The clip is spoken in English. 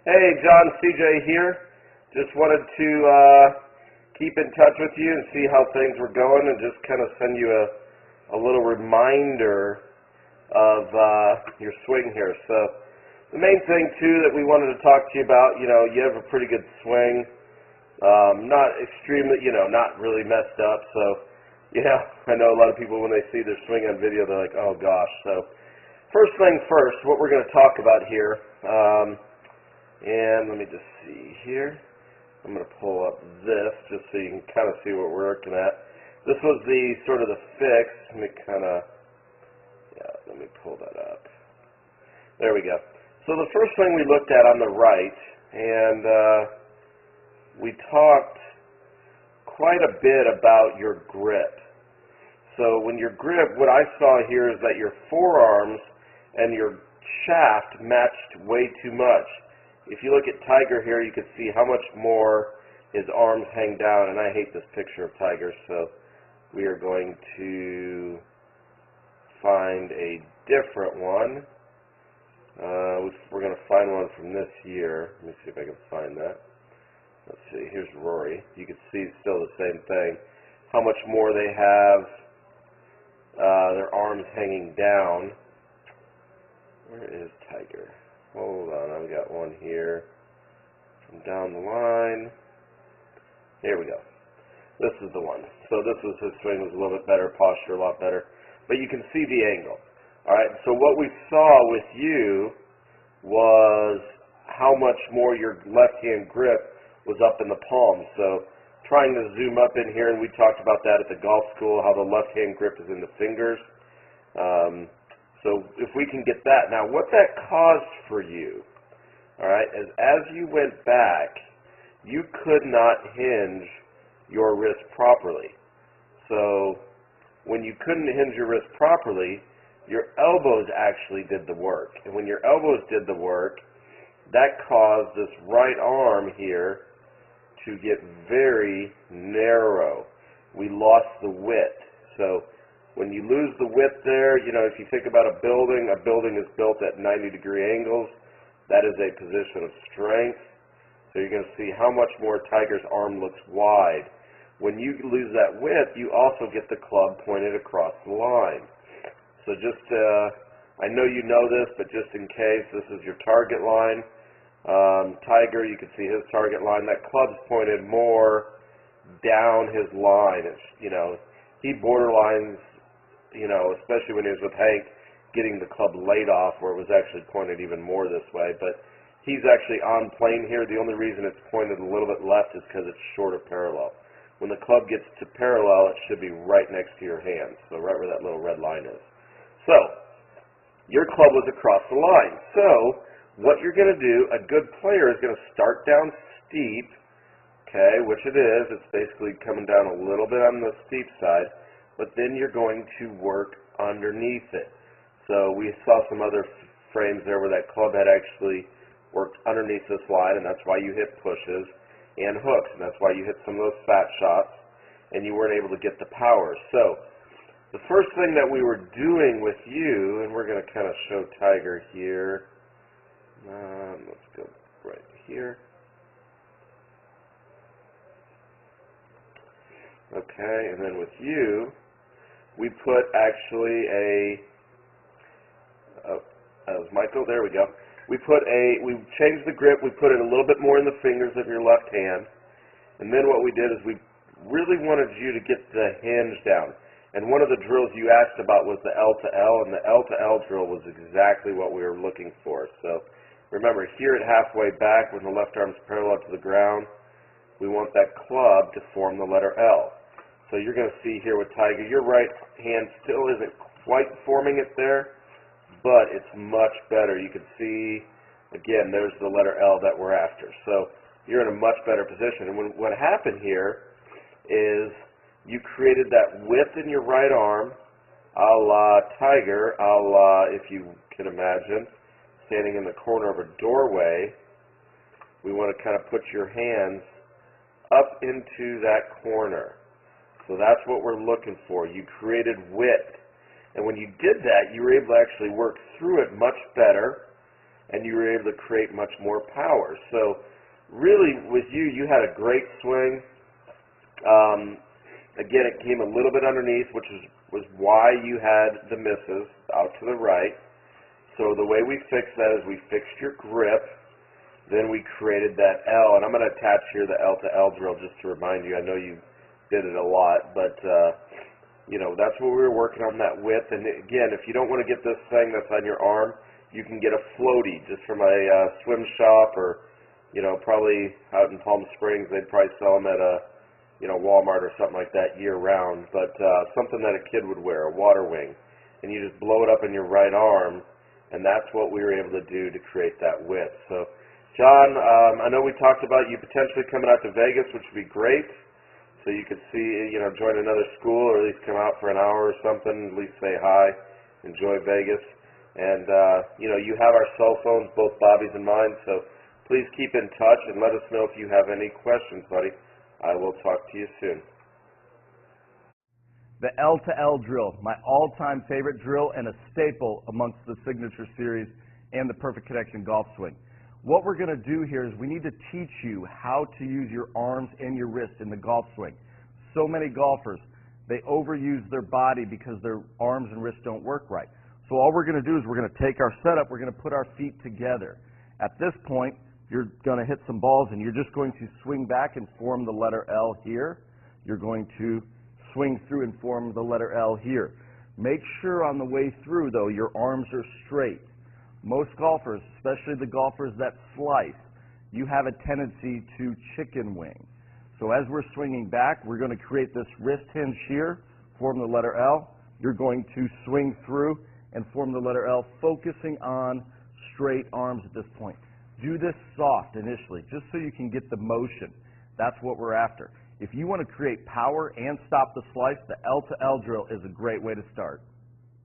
Hey, John, CJ here. Just wanted to keep in touch with you and see how things were going and just kind of send you a little reminder of your swing here. So the main thing, too, that we wanted to talk to you about, you have a pretty good swing. Not extremely, not really messed up. So, I know a lot of people when they see their swing on video, they're like, oh, gosh. So first thing first, what we're going to talk about here, and let me just see here. I'm going to pull up this just so you can kind of see what we're looking at. This was the sort of the fix. Let me pull that up. There we go. So the first thing we looked at on the right, and we talked quite a bit about your grip. So when your grip, what I saw here is that your forearms and your shaft matched way too much. If you look at Tiger here, you can see how much more his arms hang down, and I hate this picture of Tiger, so we are going to find a different one. We're going to find one from this year. Let me see if I can find that. Let's see, here's Rory. You can see still the same thing. How much more they have their arms hanging down. Where is Tiger? Hold on, I've got one here from down the line. Here we go. This is the one. So this was his swing was a little bit better, posture a lot better. But you can see the angle. Alright, so what we saw with you was how much more your left-hand grip was up in the palm. So trying to zoom up in here, and we talked about that at the golf school, how the left-hand grip is in the fingers. So if we can get that. Now, what that caused for you, all right, is as you went back, you could not hinge your wrist properly. So when you couldn't hinge your wrist properly, your elbows actually did the work. And when your elbows did the work, that caused this right arm here to get very narrow. We lost the width. So when you lose the width there, if you think about a building is built at 90-degree angles. That is a position of strength. So you're going to see how much more Tiger's arm looks wide. When you lose that width, you also get the club pointed across the line. So just, I know you know this, but just in case, this is your target line. Tiger, you can see his target line. That club's pointed more down his line. It's, he borderlines, especially when he was with Hank, getting the club laid off where it was actually pointed even more this way. But he's actually on plane here. The only reason it's pointed a little bit left is because it's short of parallel. When the club gets to parallel, it should be right next to your hand, so right where that little red line is. So your club was across the line. So what you're going to do, a good player is going to start down steep, okay, which it is. It's basically coming down a little bit on the steep side, but then you're going to work underneath it. So we saw some other frames there where that club had actually worked underneath this line, and that's why you hit pushes and hooks, and that's why you hit some of those fat shots, and you weren't able to get the power. So the first thing that we were doing with you, and we're going to kind of show Tiger here. Let's go right here. Okay, and then with you, we put actually that was Michael, there we go. We changed the grip, we put it a little bit more in the fingers of your left hand, and then what we did is we really wanted you to get the hinge down. And one of the drills you asked about was the L to L, and the L to L drill was exactly what we were looking for. So remember, here at halfway back, when the left arm's parallel to the ground, we want that club to form the letter L. So you're going to see here with Tiger, your right hand still isn't quite forming it there, but it's much better. You can see, again, there's the letter L that we're after. So you're in a much better position. And what happened here is you created that width in your right arm, a la Tiger, a la, if you can imagine, standing in the corner of a doorway. We want to kind of put your hands up into that corner. So that's what we're looking for. You created width. And when you did that, you were able to actually work through it much better. and you were able to create much more power. So really, with you, you had a great swing. Again, it came a little bit underneath, which was why you had the misses out to the right. So the way we fixed that is we fixed your grip, then we created that L, and I'm going to attach here the L to L drill just to remind you. I know you did it a lot, but you know, that's what we were working on, that width. And again, if you don't want to get this thing that's on your arm, you can get a floaty just from a swim shop, or you know, probably out in Palm Springs, they'd probably sell them at a Walmart or something like that year round. But something that a kid would wear, a water wing, and you just blow it up in your right arm, and that's what we were able to do to create that width. So, John, I know we talked about you potentially coming out to Vegas, which would be great. So you could see, join another school, or at least come out for an hour or something, at least say hi, enjoy Vegas. And, you have our cell phones, both Bobby's and mine, so please keep in touch and let us know if you have any questions, buddy. I will talk to you soon. The L to L drill, my all-time favorite drill and a staple amongst the Signature Series and the Perfect Connection golf swing. What we're going to do here is we need to teach you how to use your arms and your wrist in the golf swing. So many golfers, they overuse their body because their arms and wrists don't work right. So all we're going to do is we're going to take our setup, we're going to put our feet together. At this point, you're going to hit some balls and you're just going to swing back and form the letter L here. You're going to swing through and form the letter L here. Make sure on the way through, though, your arms are straight. Most golfers, especially the golfers that slice, you have a tendency to chicken wing. So as we're swinging back, we're going to create this wrist hinge here, form the letter L. You're going to swing through and form the letter L, focusing on straight arms at this point. Do this soft initially, just so you can get the motion. That's what we're after. If you want to create power and stop the slice, the L to L drill is a great way to start.